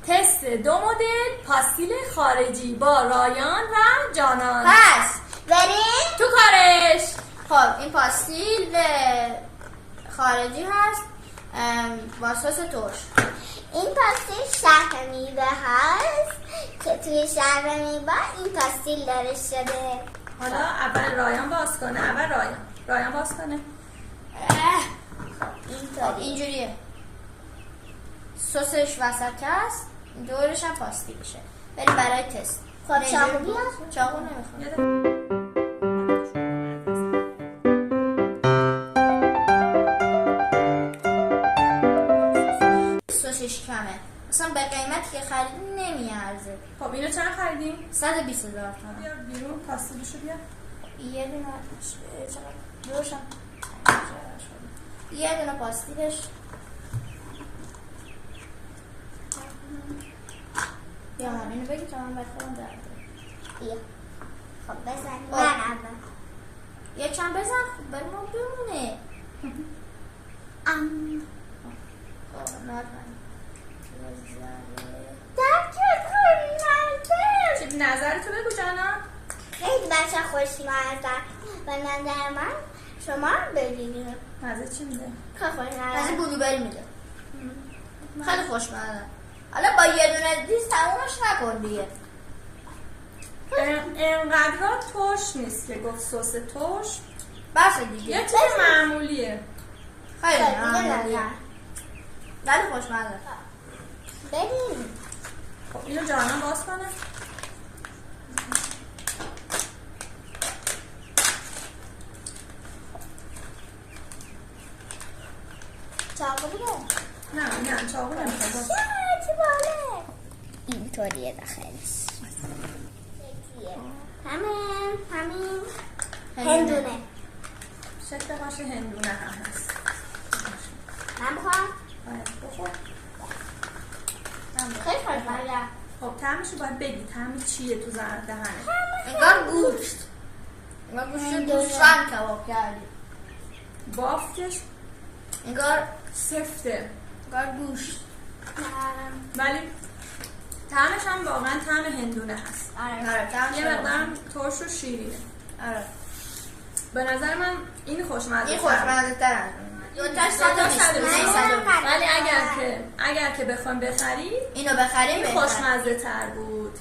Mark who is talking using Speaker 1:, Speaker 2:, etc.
Speaker 1: تست 2 مدل پاستیل خارجی با رایان و جانان.
Speaker 2: پس بریم
Speaker 1: تو کارش.
Speaker 2: خب این پاستیل خارجی هست با سس ترش.
Speaker 3: این پاستیل شهر میوه هست که توی شهر میوه این پاستیل داره شده.
Speaker 1: حالا اول رایان باز کنه. رایان باز کنه.
Speaker 2: خب اینجوریه، سسش وسط هست، دورش هم پاستیلشه. بریم برای تست.
Speaker 3: خب چاقو بیار.
Speaker 2: چاقو نمیخوام. سسش کمه، اصلا به قیمتی که خریدیم نمیارزه.
Speaker 1: خب اینو چند خریدیم؟
Speaker 2: 120,000 تومان.
Speaker 1: بیا بیرون پاستیلشو بیا.
Speaker 2: یه دونه دوشم یه دونه پاستیلش یا من اینو بگی تا من بخورم در
Speaker 3: بیا. خب بزن من اول.
Speaker 2: یه چند بزن خب برای ما بمونه. خب نادمن
Speaker 1: چی نظرتو بگو جانم؟
Speaker 3: خیلی بچه خوشمزه. به نظر من شما هم بگیرید.
Speaker 1: مزه چی میده؟
Speaker 3: خیلی
Speaker 2: از
Speaker 3: خوشمزه.
Speaker 2: بلوبری میده، خیلی خوشمزه. حالا با یه دونه دیز تمومش نکن دیگه.
Speaker 1: انقدر ترش نیست که گفت سس ترش.
Speaker 2: بس دیگه
Speaker 1: یه چیز معمولیه.
Speaker 2: خیلی
Speaker 3: خیلی
Speaker 2: معمولیه ولی خوشمزه.
Speaker 3: بریم.
Speaker 1: خب اینو جانم باز کنه.
Speaker 3: چاقو بیار.
Speaker 1: نه چاقو نمیخواد.
Speaker 3: چه باله. اینطوریه داخلش. همین هندونه.
Speaker 1: شکل باشه هندونه هم هست.
Speaker 3: من بخوام.
Speaker 1: بخور.
Speaker 3: خیلی خوشمزه.
Speaker 1: خب طعمشو باید بگی. طعم چیه تو دهنه؟
Speaker 2: انگار گوشت گوشتن کباب کردی.
Speaker 1: بافتش
Speaker 2: انگار
Speaker 1: سفته
Speaker 2: گوشت.
Speaker 1: ولی طعمش هم واقعا طعم هندونه هست.
Speaker 2: آره
Speaker 1: یه مقدار ترش و شیرینه.
Speaker 2: آره
Speaker 1: به نظر من این خوشمزه
Speaker 2: این خوشمزه تر از دوتاش 120.
Speaker 1: ولی اگر که بخوایم بخرید
Speaker 2: اینو بخریم
Speaker 1: این خوشمزه تر بود.